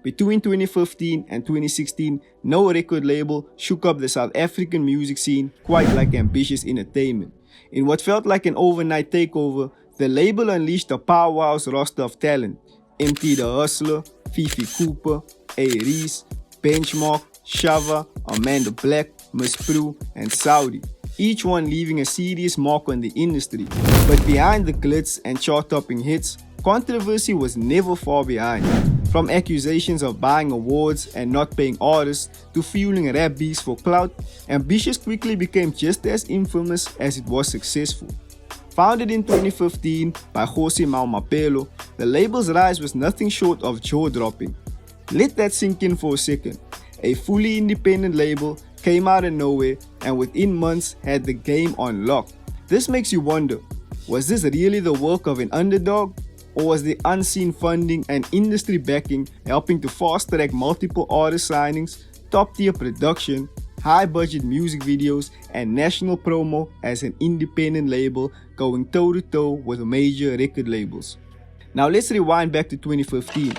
Between 2015 and 2016, no record label shook up the South African music scene quite like Ambitiouz Entertainment. In what felt like an overnight takeover, the label unleashed a powerhouse roster of talent: Emtee da Hustler, Fifi Cooper, A-Reece, Benchmark, Sjava, Amanda Black, Miss Prue, and Saudi, each one leaving a serious mark on the industry. But behind the glitz and chart-topping hits, controversy was never far behind. From accusations of buying awards and not paying artists to fueling rap beefs for clout, Ambitiouz quickly became just as infamous as it was successful. Founded in 2015 by Jose Maumapelo, the label's rise was nothing short of jaw-dropping. Let that sink in for a second. A fully independent label came out of nowhere and within months had the game on lock. This makes you wonder, was this really the work of an underdog? Or was the unseen funding and industry backing helping to fast-track multiple artist signings, top-tier production, high-budget music videos, and national promo as an independent label going toe-to-toe with major record labels? Now let's rewind back to 2015.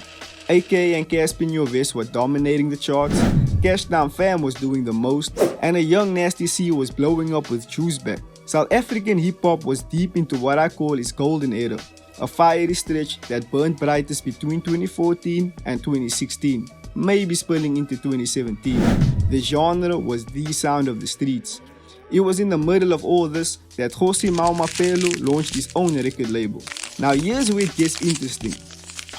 AK and Caspinio West were dominating the charts, Cash Down Fam was doing the most, and a young Nasty C was blowing up with Juice Back. South African hip-hop was deep into what I call its golden era, a fiery stretch that burned brightest between 2014 and 2016, maybe spilling into 2017. The genre was the sound of the streets. It was in the middle of all this that Jose Maumapelo launched his own record label. Now here's where it gets interesting.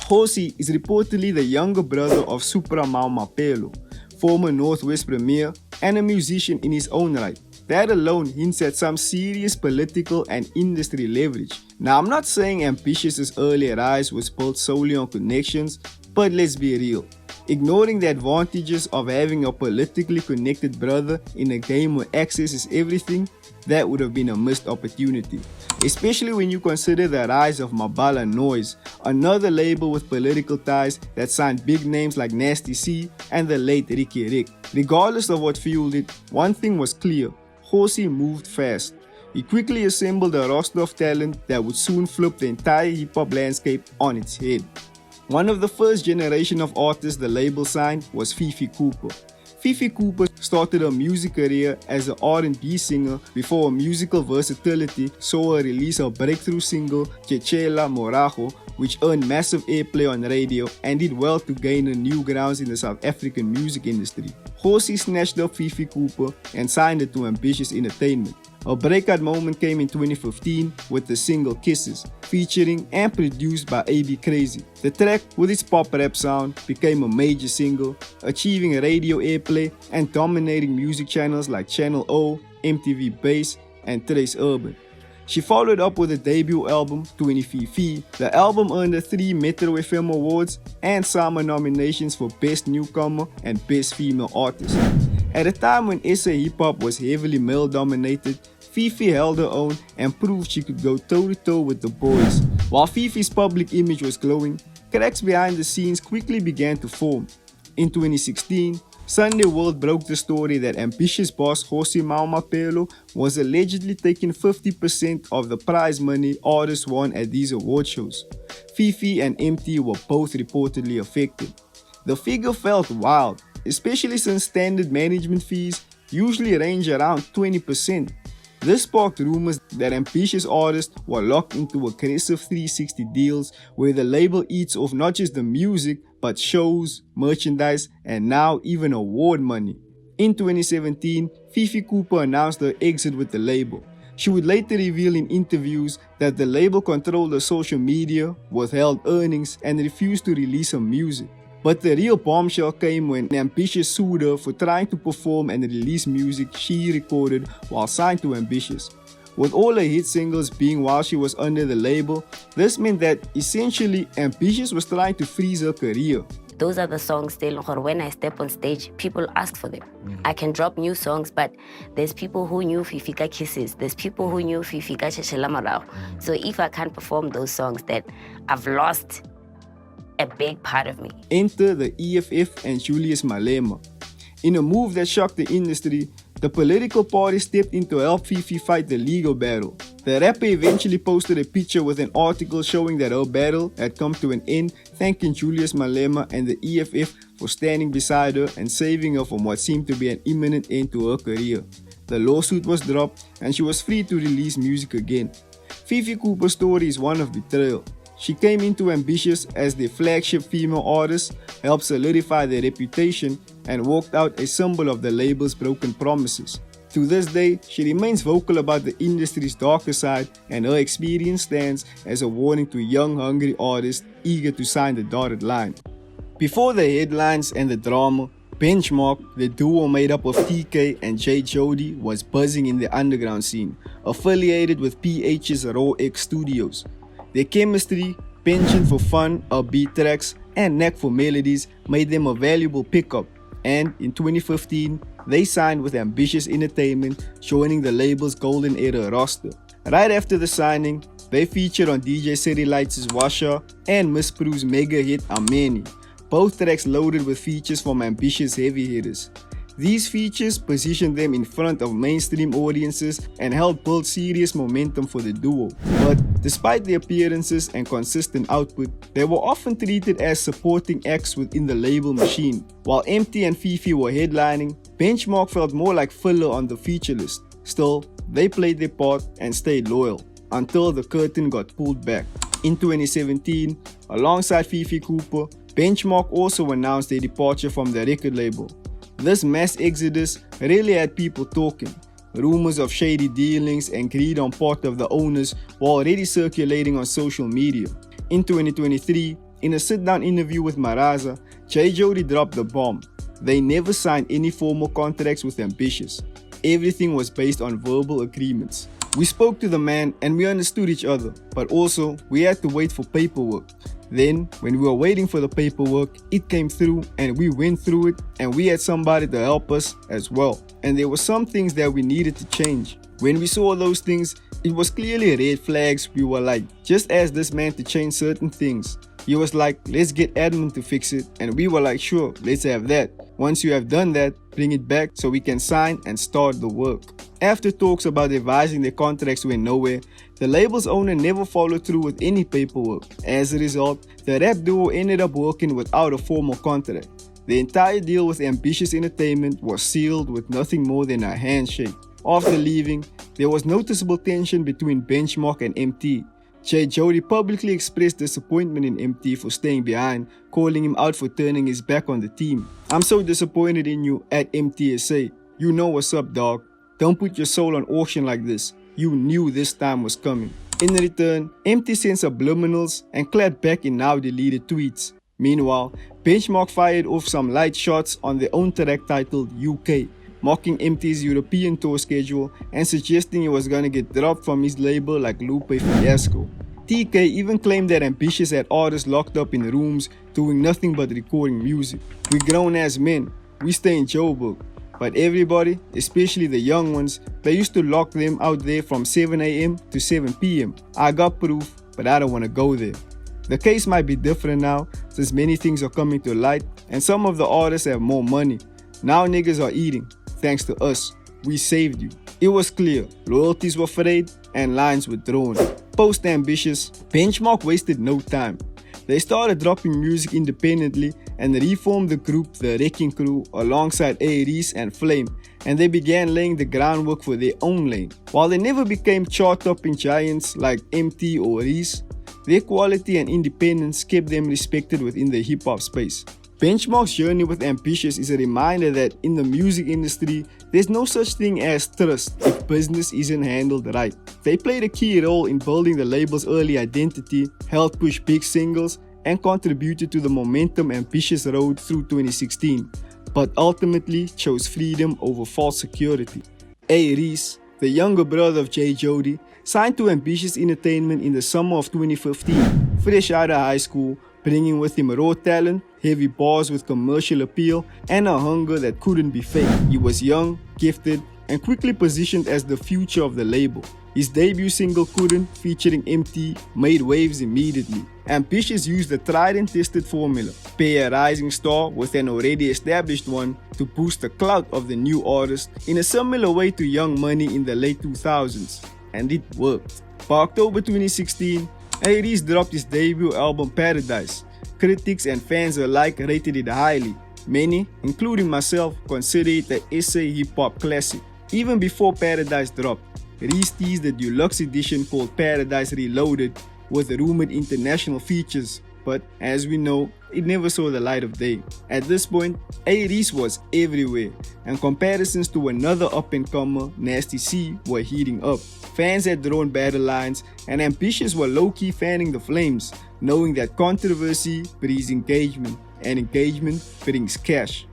Jose is reportedly the younger brother of Supra Maumapelo, former Northwest Premier and a musician in his own right. That alone hints at some serious political and industry leverage. Now I'm not saying Ambitiouz's early rise was built solely on connections, but let's be real. Ignoring the advantages of having a politically connected brother in a game where access is everything, that would have been a missed opportunity. Especially when you consider the rise of Mabala Noise, another label with political ties that signed big names like Nasty C and the late Ricky Rick. Regardless of what fueled it, one thing was clear: Jose moved fast. He quickly assembled a roster of talent that would soon flip the entire hip-hop landscape on its head. One of the first generation of artists the label signed was Fifi Cooper. Fifi Cooper started her music career as an R&B singer before her musical versatility saw her release her breakthrough single Chechela Morajo, which earned massive airplay on radio and did well to gain her new grounds in the South African music industry. Jose snatched up Fifi Cooper and signed her to Ambitiouz Entertainment. Her breakout moment came in 2015 with the single Kisses, featuring and produced by A.B. Crazy. The track, with its pop rap sound, became a major single, achieving radio airplay and dominating music channels like Channel O, MTV Base, and Trace Urban. She followed up with a debut album, 20 The album earned her 3 Metro FM awards and SAMA nominations for Best Newcomer and Best Female Artist. At a time when SA hip-hop was heavily male-dominated, Fifi held her own and proved she could go toe-to-toe with the boys. While Fifi's public image was glowing, cracks behind the scenes quickly began to form. In 2016, Sunday World broke the story that Ambitiouz boss Jose Maumapelo was allegedly taking 50% of the prize money artists won at these award shows. Fifi and Emtee were both reportedly affected. The figure felt wild, especially since standard management fees usually range around 20%. This sparked rumors that Ambitiouz artists were locked into aggressive 360 deals where the label eats off not just the music, but shows, merchandise, and now even award money. In 2017, Fifi Cooper announced her exit with the label. She would later reveal in interviews that the label controlled her social media, withheld earnings, and refused to release her music. But the real bombshell came when Ambitiouz sued her for trying to perform and release music she recorded while signed to Ambitiouz. With all her hit singles being while she was under the label, this meant that essentially Ambitiouz was trying to freeze her career. Those are the songs still, when I step on stage, people ask for them. I can drop new songs, but there's people who knew Fifi Ka Kisses, there's people who knew Fifi Ka Chechela Morago. So if I can't perform those songs, then I've lost a big part of me. Enter the EFF and Julius Malema. In a move that shocked the industry, the political party stepped in to help Fifi fight the legal battle. The rapper eventually posted a picture with an article showing that her battle had come to an end, thanking Julius Malema and the EFF for standing beside her and saving her from what seemed to be an imminent end to her career. The lawsuit was dropped and she was free to release music again. Fifi Cooper's story is one of betrayal. She came into Ambitiouz as their flagship female artist, helped solidify their reputation, and walked out a symbol of the label's broken promises. To this day, she remains vocal about the industry's darker side, and her experience stands as a warning to young, hungry artists eager to sign the dotted line. Before the headlines and the drama, Benchmark, the duo made up of TK and J Jody, was buzzing in the underground scene, affiliated with PH's Raw X Studios. Their chemistry, penchant for fun, upbeat tracks, and knack for melodies made them a valuable pickup, and in 2015, they signed with Ambitiouz Entertainment, joining the label's Golden Era roster. Right after the signing, they featured on DJ City Lights' Washa and Miss Pru's mega hit Ameni, both tracks loaded with features from Ambitiouz heavy hitters. These features positioned them in front of mainstream audiences and helped build serious momentum for the duo. But despite their appearances and consistent output, they were often treated as supporting acts within the label machine. While Emtee and Fifi were headlining, Benchmark felt more like filler on the feature list. Still, they played their part and stayed loyal, until the curtain got pulled back. In 2017, alongside Fifi Cooper, Benchmark also announced their departure from the record label. This mass exodus really had people talking. Rumors of shady dealings and greed on part of the owners were already circulating on social media. In 2023, in a sit-down interview with Maraza, J Jody dropped the bomb. They never signed any formal contracts with Ambitiouz. Everything was based on verbal agreements. We spoke to the man and we understood each other, but also we had to wait for paperwork. Then, when we were waiting for the paperwork, it came through and we went through it, and we had somebody to help us as well. And there were some things that we needed to change. When we saw those things, it was clearly red flags. We were like, just ask this man to change certain things. He was like, let's get admin to fix it, and we were like, sure, let's have that. Once you have done that, bring it back so we can sign and start the work. After talks about revising their contracts went nowhere, the label's owner never followed through with any paperwork. As a result, the rap duo ended up working without a formal contract. The entire deal with Ambitiouz Entertainment was sealed with nothing more than a handshake. After leaving, there was noticeable tension between Benchmark and Emtee. J Jody publicly expressed disappointment in Emtee for staying behind, calling him out for turning his back on the team. "I'm so disappointed in you," at MTSA. "You know what's up, dog. Don't put your soul on auction like this. You knew this time was coming." In return, Emtee sent subliminals and clapped back in now deleted tweets. Meanwhile, Benchmark fired off some light shots on their own track titled UK, mocking Emtee's European tour schedule and suggesting he was gonna get dropped from his label like Lupe Fiasco. TK even claimed that Ambitiouz had artists locked up in rooms doing nothing but recording music. "We grown as men, we stay in Joburg. But everybody, especially the young ones, they used to lock them out there from 7 AM to 7 PM. I got proof, but I don't want to go there." The case might be different now, since many things are coming to light and some of the artists have more money. Now niggas are eating, thanks to us. We saved you. It was clear, loyalties were frayed and lines were drawn. Post-Ambitiouz, Benchmark wasted no time. They started dropping music independently and reformed the group The Wrecking Crew alongside A-Reece and Flame, and they began laying the groundwork for their own lane. While they never became chart-topping giants like Emtee or Reece, their quality and independence kept them respected within the hip-hop space. Benchmark's journey with Ambitiouz is a reminder that in the music industry, there's no such thing as trust if business isn't handled right. They played a key role in building the label's early identity, helped push big singles, and contributed to the momentum Ambitiouz rode through 2016, but ultimately chose freedom over false security. A-Reece, the younger brother of J Jody, signed to Ambitiouz Entertainment in the summer of 2015, fresh out of high school, bringing with him raw talent, heavy bars with commercial appeal, and a hunger that couldn't be faked. He was young, gifted, and quickly positioned as the future of the label. His debut single Couldn't, featuring Emtee, made waves immediately. Ambitiouz used the tried and tested formula, pair a rising star with an already established one to boost the clout of the new artist in a similar way to Young Money in the late 2000s. and it worked. By October 2016, A-Reece dropped his debut album Paradise. Critics and fans alike rated it highly. Many, including myself, consider it a SA hip-hop classic. Even before Paradise dropped, Reece teased a deluxe edition called Paradise Reloaded with rumored international features, but as we know, it never saw the light of day. At this point, A-Reece was everywhere, and comparisons to another up-and-comer, Nasty C, were heating up. Fans had drawn battle lines, and Ambitiouz were low-key fanning the flames, knowing that controversy breeds engagement, and engagement brings cash.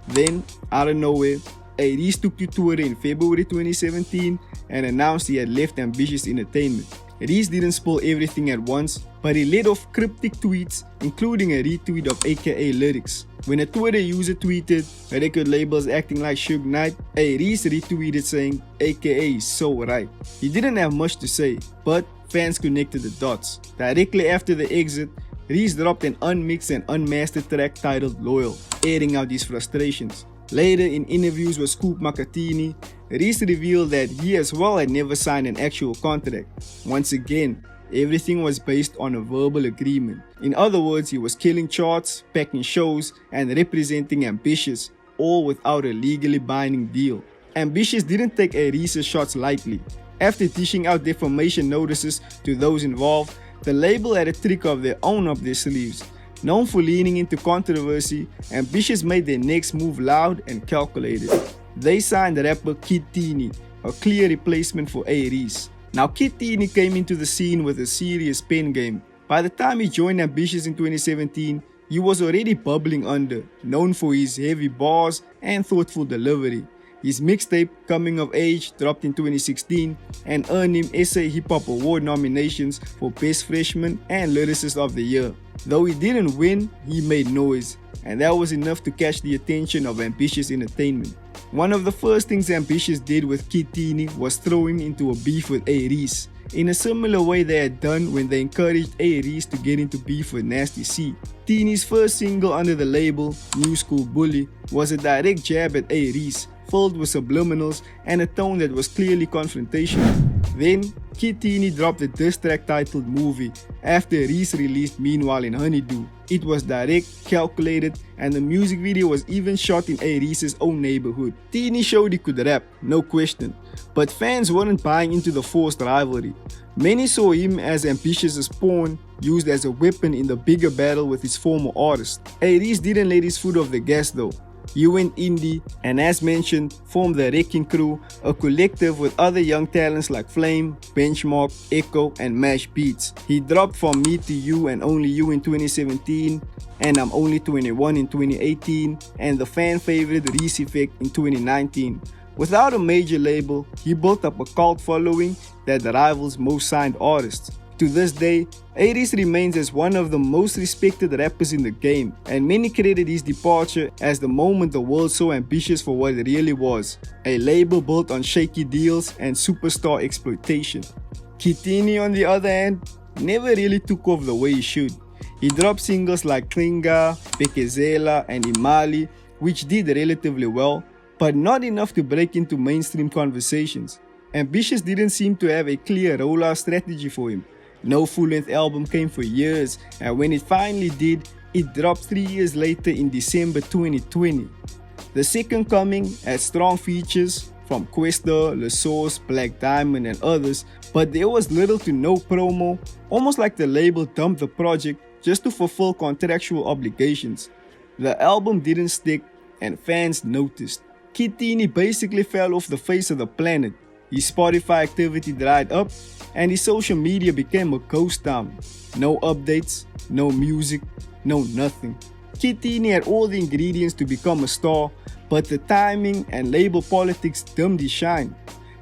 Then, out of nowhere, A-Reece took to Twitter in February 2017 and announced he had left Ambitiouz Entertainment. Reece didn't spill everything at once, but he let off cryptic tweets, including a retweet of AKA lyrics. When a Twitter user tweeted, "Record labels acting like Suge Knight," A-Reece retweeted saying, "AKA is so right." He didn't have much to say, but fans connected the dots. Directly after the exit, Reece dropped an unmixed and unmastered track titled Loyal, airing out his frustrations. Later, in interviews with Scoop Makatini, Reece revealed that he as well had never signed an actual contract. Once again, everything was based on a verbal agreement. In other words, he was killing charts, packing shows, and representing Ambitiouz, all without a legally binding deal. Ambitiouz didn't take A-Reece's shots lightly. After dishing out defamation notices to those involved, the label had a trick of their own up their sleeves. Known for leaning into controversy, Ambitiouz made their next move loud and calculated. They signed rapper Kid Teeny, a clear replacement for A-Reece. Now, Kid Teeny came into the scene with a serious pen game. By the time he joined Ambitiouz in 2017, he was already bubbling under, known for his heavy bars and thoughtful delivery. His mixtape, Coming of Age, dropped in 2016 and earned him SA Hip Hop Award nominations for Best Freshman and Lyricist of the Year. Though he didn't win, he made noise, and that was enough to catch the attention of Ambitiouz Entertainment. One of the first things Ambitiouz did with Kid Teeny was throw him into a beef with A-Reece, in a similar way they had done when they encouraged A-Reece to get into beef with Nasty C. Teeny's first single under the label, New School Bully, was a direct jab at A-Reece, filled with subliminals and a tone that was clearly confrontational. Then, Kid Teeny dropped a diss track titled Movie after Reece released Meanwhile in Honeydew. It was direct, calculated, and the music video was even shot in A-Reece's own neighborhood. Teeny showed he could rap, no question, but fans weren't buying into the forced rivalry. Many saw him as Ambitiouz's pawn, used as a weapon in the bigger battle with his former artist. A-Reece didn't let his foot off the gas though. He went indie and, as mentioned, formed the Wrecking Crew, a collective with other young talents like Flame, Benchmark, Echo, and Mash Beats. He dropped From Me to You and Only You in 2017, and I'm Only 21 in 2018, and the fan favorite Reece Effect in 2019. Without a major label, he built up a cult following that rivals most signed artists. To this day, A-Reece remains as one of the most respected rappers in the game, and many credit his departure as the moment the world saw Ambitiouz for what it really was, a label built on shaky deals and superstar exploitation. Kid Teeny, on the other hand, never really took off the way he should. He dropped singles like Klinga, Pekezela, and Imali, which did relatively well, but not enough to break into mainstream conversations. Ambitiouz didn't seem to have a clear rollout strategy for him. No full-length album came for years, and when it finally did, it dropped 3 years later in December 2020. The Second Coming had strong features from Questa, La Source, Black Diamond, and others, but there was little to no promo, almost like the label dumped the project just to fulfill contractual obligations. The album didn't stick, and fans noticed. Kid Teeny basically fell off the face of the planet. His Spotify activity dried up, and his social media became a ghost town. No updates, no music, no nothing. Kid Teeny had all the ingredients to become a star, but the timing and label politics dimmed his shine.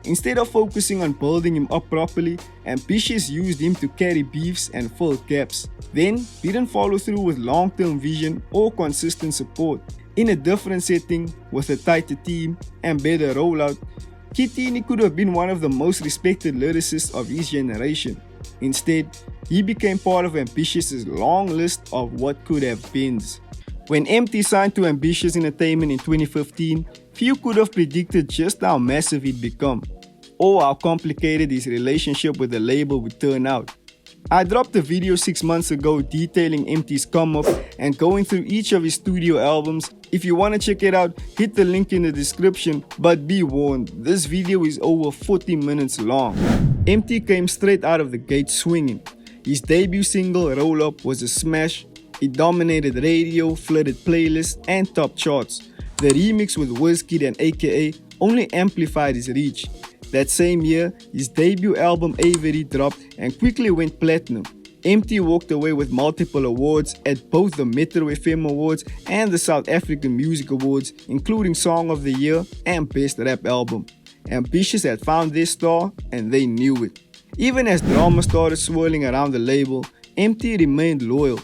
Instead of focusing on building him up properly, Ambitiouz used him to carry beefs and fill gaps. Then, didn't follow through with long-term vision or consistent support. In a different setting, with a tighter team and better rollout, Kid Teeny could have been one of the most respected lyricists of his generation. Instead, he became part of Ambitiouz's long list of what could have been. When Emtee signed to Ambitiouz Entertainment in 2015, few could have predicted just how massive he'd become. or how complicated his relationship with the label would turn out. I dropped a video 6 months ago detailing Emtee's come up and going through each of his studio albums. If you want to check it out, hit the link in the description, but be warned, this video is over 40 minutes long. Emtee came straight out of the gate swinging. His debut single, Roll Up, was a smash. It dominated radio, flooded playlists, and top charts. The remix with Wizkid and AKA only amplified his reach. That same year, his debut album A-Reece dropped and quickly went platinum. Emtee walked away with multiple awards at both the Metro FM Awards and the South African Music Awards, including Song of the Year and Best Rap Album. Ambitiouz had found their star and they knew it. Even as drama started swirling around the label, Emtee remained loyal.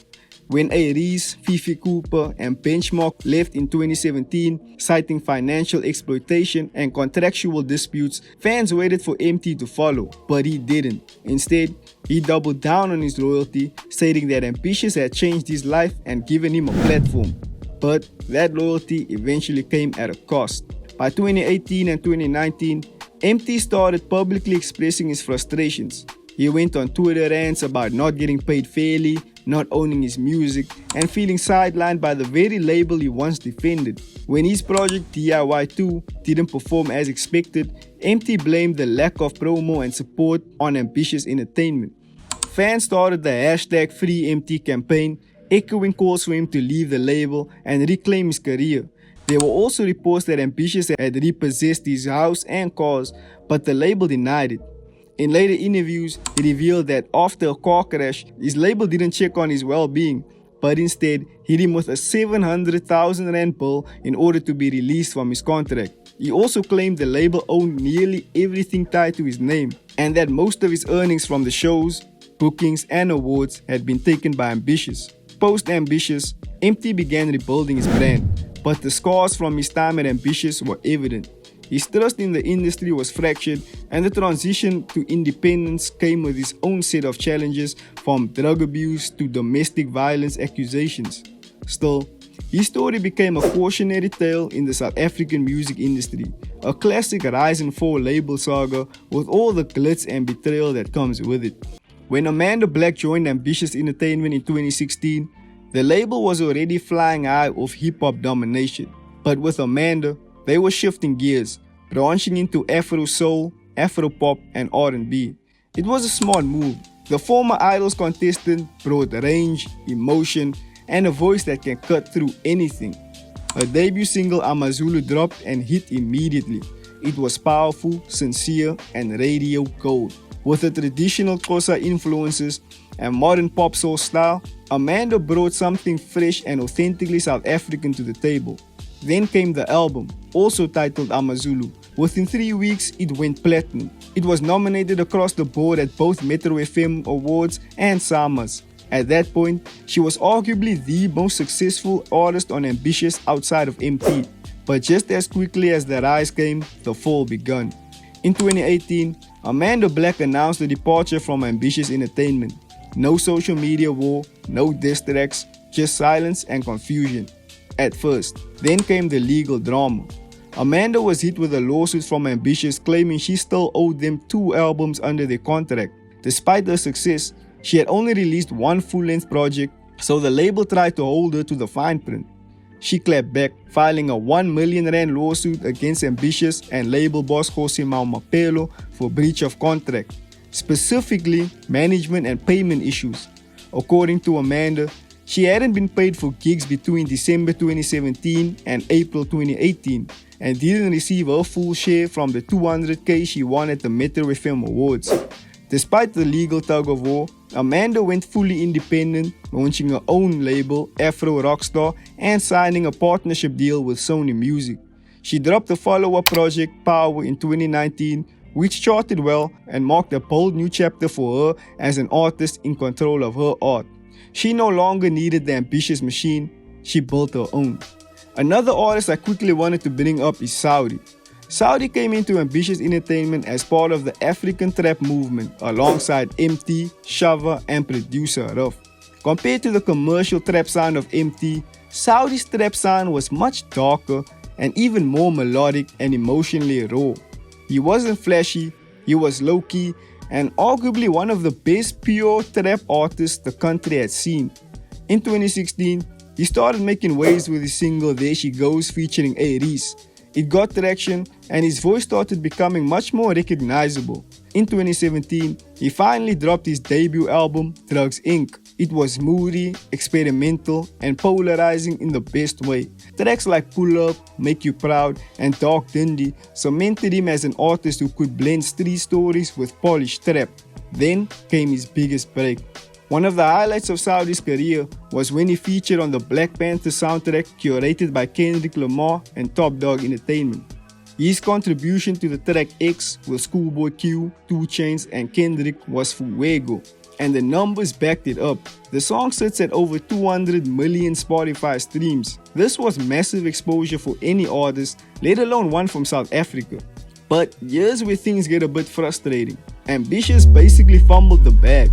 When A-Reece, Fifi Cooper, and Benchmark left in 2017, citing financial exploitation and contractual disputes, fans waited for Emtee to follow, but he didn't. Instead, he doubled down on his loyalty, stating that Ambitiouz had changed his life and given him a platform. But that loyalty eventually came at a cost. By 2018 and 2019, Emtee started publicly expressing his frustrations. He went on Twitter rants about not getting paid fairly, not owning his music, and feeling sidelined by the very label he once defended. When his project DIY2 didn't perform as expected, Emtee blamed the lack of promo and support on Ambitiouz Entertainment. Fans started the hashtag #FreeEmtee campaign, echoing calls for him to leave the label and reclaim his career. There were also reports that Ambitiouz had repossessed his house and cars, but the label denied it. In later interviews, he revealed that after a car crash, his label didn't check on his well-being, but instead hit him with a 700,000 rand bill in order to be released from his contract. He also claimed the label owned nearly everything tied to his name, and that most of his earnings from the shows, bookings, and awards had been taken by Ambitiouz. Post-Ambitiouz, Emtee began rebuilding his brand, but the scars from his time at Ambitiouz were evident. His trust in the industry was fractured, and the transition to independence came with its own set of challenges, from drug abuse to domestic violence accusations. Still, his story became a cautionary tale in the South African music industry, a classic rise and fall label saga with all the glitz and betrayal that comes with it. When Amanda Black joined Ambitiouz Entertainment in 2016, the label was already flying high off hip-hop domination, but with Amanda, they were shifting gears, branching into Afro soul, Afro pop, and R&B. It was a smart move. The former Idols contestant brought range, emotion, and a voice that can cut through anything. Her debut single Amazulu dropped and hit immediately. It was powerful, sincere, and radio gold. With the traditional Xhosa influences and modern pop soul style, Amanda brought something fresh and authentically South African to the table. Then came the album, also titled Amazulu. Within 3 weeks, it went platinum. It was nominated across the board at both Metro FM Awards and SAMAs. At that point, she was arguably the most successful artist on Ambitiouz outside of Emtee. But just as quickly as the rise came, the fall began. In 2018, Amanda Black announced the departure from Ambitiouz Entertainment. No social media war, no diss tracks, just silence and confusion. At first, then came the legal drama. Amanda was hit with a lawsuit from Ambitiouz claiming she still owed them 2 albums under their contract. Despite her success, she had only released 1 full-length project, so the label tried to hold her to the fine print. She clapped back, filing a 1 million rand lawsuit against Ambitiouz and label boss Jose Mapelo for breach of contract, specifically management and payment issues. According to Amanda, she hadn't been paid for gigs between December 2017 and April 2018 and didn't receive her full share from the 200k she won at the Metro FM Awards. Despite the legal tug of war, Amanda went fully independent, launching her own label, Afro Rockstar, and signing a partnership deal with Sony Music. She dropped the follow-up project Power in 2019, which charted well and marked a bold new chapter for her as an artist in control of her art. She no longer needed the Ambitiouz machine, she built her own. Another artist I quickly wanted to bring up is Saudi. Saudi came into Ambitiouz Entertainment as part of the African trap movement alongside Emtee, Sjava, and producer Ruff. Compared to the commercial trap sound of Emtee, Saudi's trap sound was much darker and even more melodic and emotionally raw. He wasn't flashy, He was low-key and arguably one of the best pure trap artists the country had seen. In 2016, he started making waves with his single There She Goes featuring A-Reece. It got traction and his voice started becoming much more recognizable. In 2017, he finally dropped his debut album, Drugs Inc. It was moody, experimental, and polarizing in the best way. Tracks like Pull Up, Make You Proud, and Dark Dundee cemented him as an artist who could blend street stories with polished trap. Then came his biggest break. One of the highlights of Saudi's career was when he featured on the Black Panther soundtrack curated by Kendrick Lamar and Top Dawg Entertainment. His contribution to the track X with Schoolboy Q, 2 Chainz, and Kendrick was Fuego, and the numbers backed it up. The song sits at over 200 million Spotify streams. This was massive exposure for any artist, let alone one from South Africa. But here's where things get a bit frustrating. Ambitiouz basically fumbled the bag.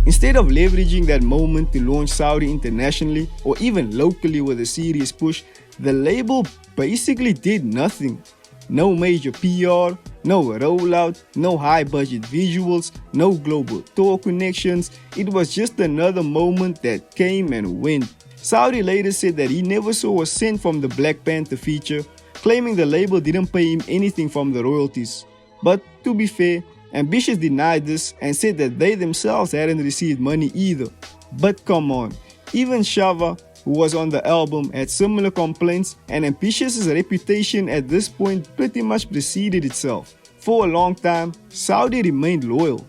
Instead of leveraging that moment to launch Saudi internationally or even locally with a serious push, the label basically did nothing. No major PR, no rollout, no high-budget visuals, no global tour connections. It was just another moment that came and went. Saudi later said that he never saw a cent from the Black Panther feature, claiming the label didn't pay him anything from the royalties. But to be fair, Ambitiouz denied this and said that they themselves hadn't received money either. But come on, even Sjava, who was on the album, had similar complaints, and Ambitiouz's reputation at this point pretty much preceded itself. For a long time, Saudi remained loyal.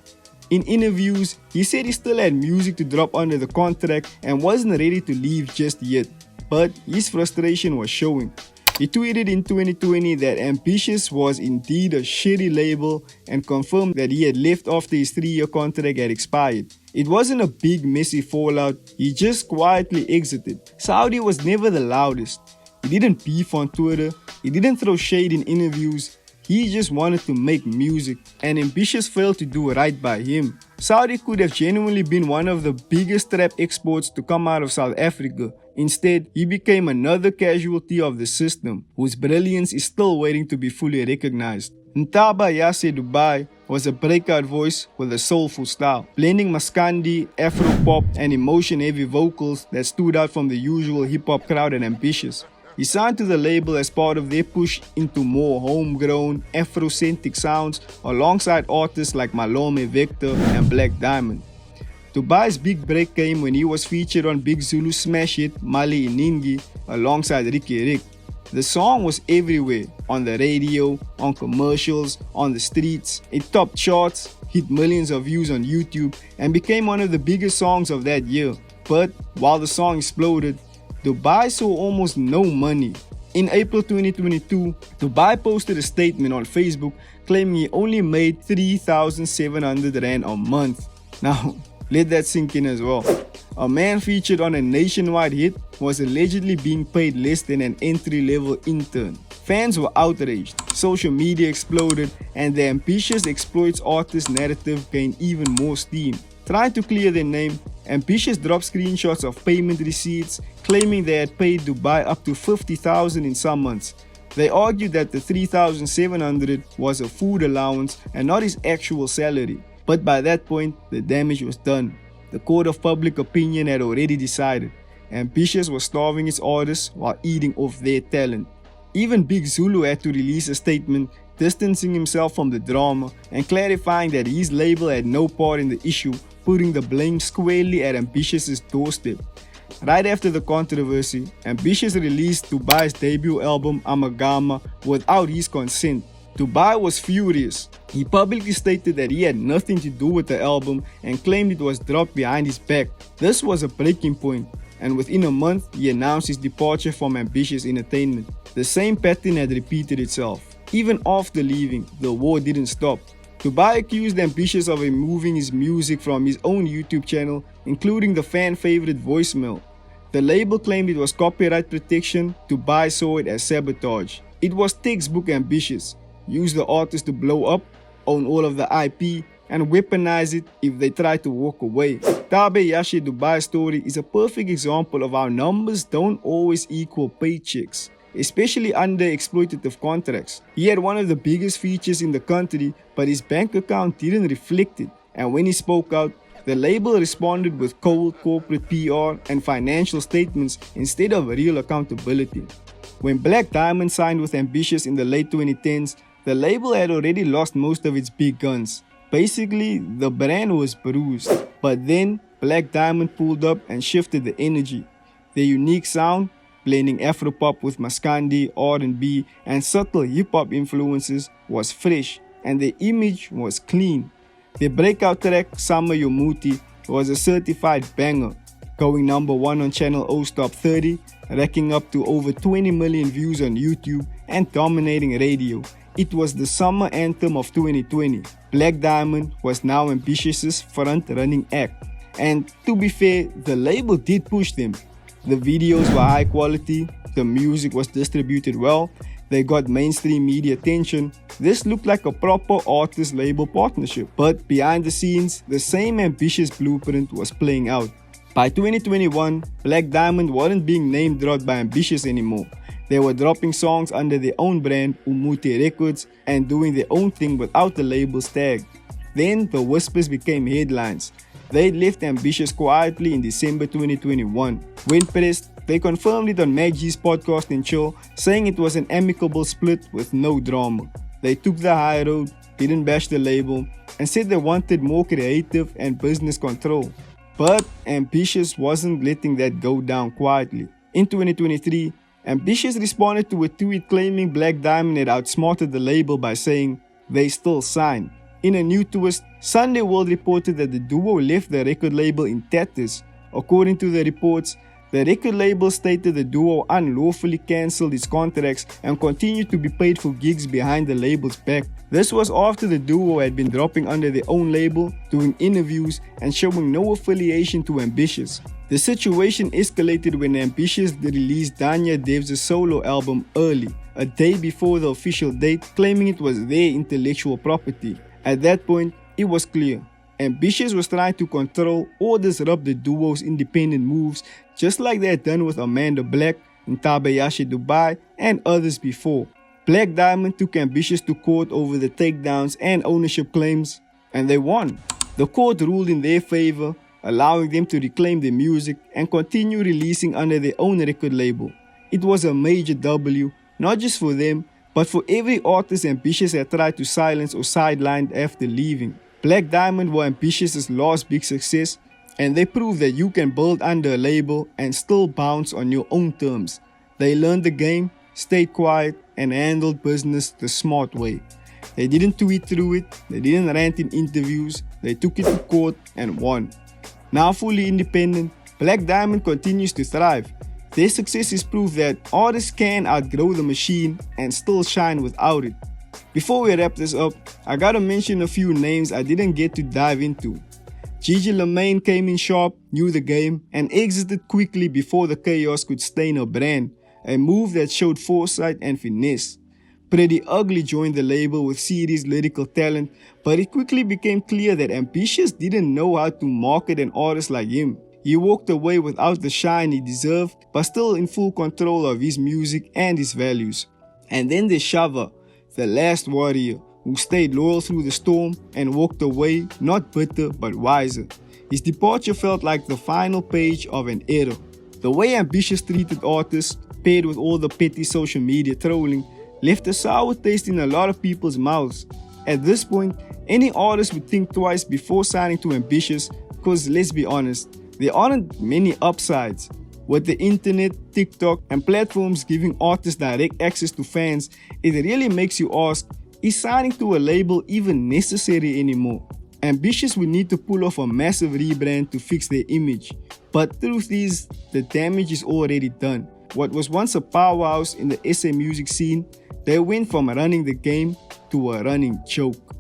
In interviews, he said he still had music to drop under the contract and wasn't ready to leave just yet, but his frustration was showing. He tweeted in 2020 that Ambitiouz was indeed a shitty label and confirmed that he had left after his 3-year contract had expired. It wasn't a big messy fallout, he just quietly exited. Saudi was never the loudest. He didn't beef on Twitter, he didn't throw shade in interviews, he just wanted to make music, and Ambitiouz failed to do right by him. Saudi could have genuinely been one of the biggest trap exports to come out of South Africa. Instead, he became another casualty of the system, whose brilliance is still waiting to be fully recognized. Emtee da Dubai was a breakout voice with a soulful style, blending Maskandi, Afro-pop, and emotion-heavy vocals that stood out from the usual hip-hop crowd at Ambitiouz. He signed to the label as part of their push into more homegrown, Afrocentric sounds alongside artists like Malome Vector and Black Diamond. Dubai's big break came when he was featured on Big Zulu's smash hit Mali Iningi alongside Ricky Rick. The song was everywhere, on the radio, on commercials, on the streets. It topped charts, hit millions of views on YouTube, and became one of the biggest songs of that year. But while the song exploded, Dubai saw almost no money. In April 2022, Dubai posted a statement on Facebook claiming he only made 3,700 Rand a month. Now, let that sink in as well. A man featured on a nationwide hit was allegedly being paid less than an entry-level intern. Fans were outraged, social media exploded, and the Ambitiouz exploits artist narrative gained even more steam. Trying to clear their name, Ambitiouz dropped screenshots of payment receipts, claiming they had paid Dubai up to 50,000 in some months. They argued that the 3,700 was a food allowance and not his actual salary. But by that point, the damage was done. The court of public opinion had already decided. Ambitiouz was starving its artists while eating off their talent. Even Big Zulu had to release a statement distancing himself from the drama and clarifying that his label had no part in the issue, putting the blame squarely at Ambitiouz's doorstep. Right after the controversy, Ambitiouz released Dubai's debut album Amagama without his consent. Dubai was furious. He publicly stated that he had nothing to do with the album and claimed it was dropped behind his back. This was a breaking point, and within a month, he announced his departure from Ambitiouz Entertainment. The same pattern had repeated itself. Even after leaving, the war didn't stop. Dubai accused Ambitiouz of removing his music from his own YouTube channel, including the fan-favorite voicemail. The label claimed it was copyright protection. Dubai saw it as sabotage. It was textbook Ambitiouz. Use the artist to blow up, own all of the IP, and weaponize it if they try to walk away. Dubai's story is a perfect example of how numbers don't always equal paychecks. especially under exploitative contracts. He had one of the biggest features in the country, but his bank account didn't reflect it, and when he spoke out, the label responded with cold corporate PR and financial statements instead of real accountability. When Black Diamond signed with Ambitiouz in the late 2010s, the label had already lost most of its big guns. Basically, the brand was bruised. But then, Black Diamond pulled up and shifted the energy. Their unique sound, blending Afropop with Maskandi, R&B, and subtle hip-hop influences, was fresh, and their image was clean. Their breakout track, Summer Yomuti, was a certified banger, going #1 on Channel O's Top 30, racking up to over 20 million views on YouTube and dominating radio. It was the summer anthem of 2020. Black Diamond was now Ambitiouz's front-running act. And to be fair, the label did push them. The videos were high quality, the music was distributed well, they got mainstream media attention. This looked like a proper artist-label partnership. But behind the scenes, the same Ambitiouz blueprint was playing out. By 2021, Black Diamond weren't being name-dropped by Ambitiouz anymore. They were dropping songs under their own brand, Umuti Records, and doing their own thing without the label's tag. Then the whispers became headlines. They left Ambitiouz quietly in December 2021. When pressed, they confirmed it on Mac G's podcast and show, saying it was an amicable split with no drama. They took the high road, didn't bash the label, and said they wanted more creative and business control. But Ambitiouz wasn't letting that go down quietly. In 2023, Ambitiouz responded to a tweet claiming Black Diamond had outsmarted the label by saying they still sign. In a new twist, Sunday World reported that the duo left the record label in tatters. According to the reports, the record label stated the duo unlawfully cancelled its contracts and continued to be paid for gigs behind the label's back. This was after the duo had been dropping under their own label, doing interviews, and showing no affiliation to Ambitiouz. The situation escalated when Ambitiouz released Danya Dev's solo album early, a day before the official date, claiming it was their intellectual property. At that point, it was clear. Ambitiouz was trying to control or disrupt the duo's independent moves, just like they had done with Amanda Black, Ntabayashi Dubai, and others before. Black Diamond took Ambitiouz to court over the takedowns and ownership claims, and they won. The court ruled in their favor, allowing them to reclaim their music and continue releasing under their own record label. It was a major W, not just for them, but for every artist Ambitiouz had tried to silence or sidelined after leaving. Black Diamond were Ambitiouz's last big success, and they proved that you can build under a label and still bounce on your own terms. They learned the game, stayed quiet, and handled business the smart way. They didn't tweet through it, they didn't rant in interviews, they took it to court and won. Now fully independent, Black Diamond continues to thrive. Their success is proof that artists can outgrow the machine and still shine without it. Before we wrap this up, I gotta mention a few names I didn't get to dive into. Gigi Lamaine came in sharp, knew the game, and exited quickly before the chaos could stain her brand, a move that showed foresight and finesse. Pretty Ugly joined the label with serious lyrical talent, but it quickly became clear that Ambitiouz didn't know how to market an artist like him. He walked away without the shine he deserved, but still in full control of his music and his values. And then there's Sjava, the last warrior, who stayed loyal through the storm and walked away not bitter but wiser. His departure felt like the final page of an era. The way Ambitiouz treated artists, paired with all the petty social media trolling, left a sour taste in a lot of people's mouths. At this point, any artist would think twice before signing to Ambitiouz, because let's be honest, there aren't many upsides. With the internet, TikTok, and platforms giving artists direct access to fans, it really makes you ask, is signing to a label even necessary anymore? Ambitiouz would need to pull off a massive rebrand to fix their image. But truth is, the damage is already done. What was once a powerhouse in the SA music scene, they went from running the game to a running joke.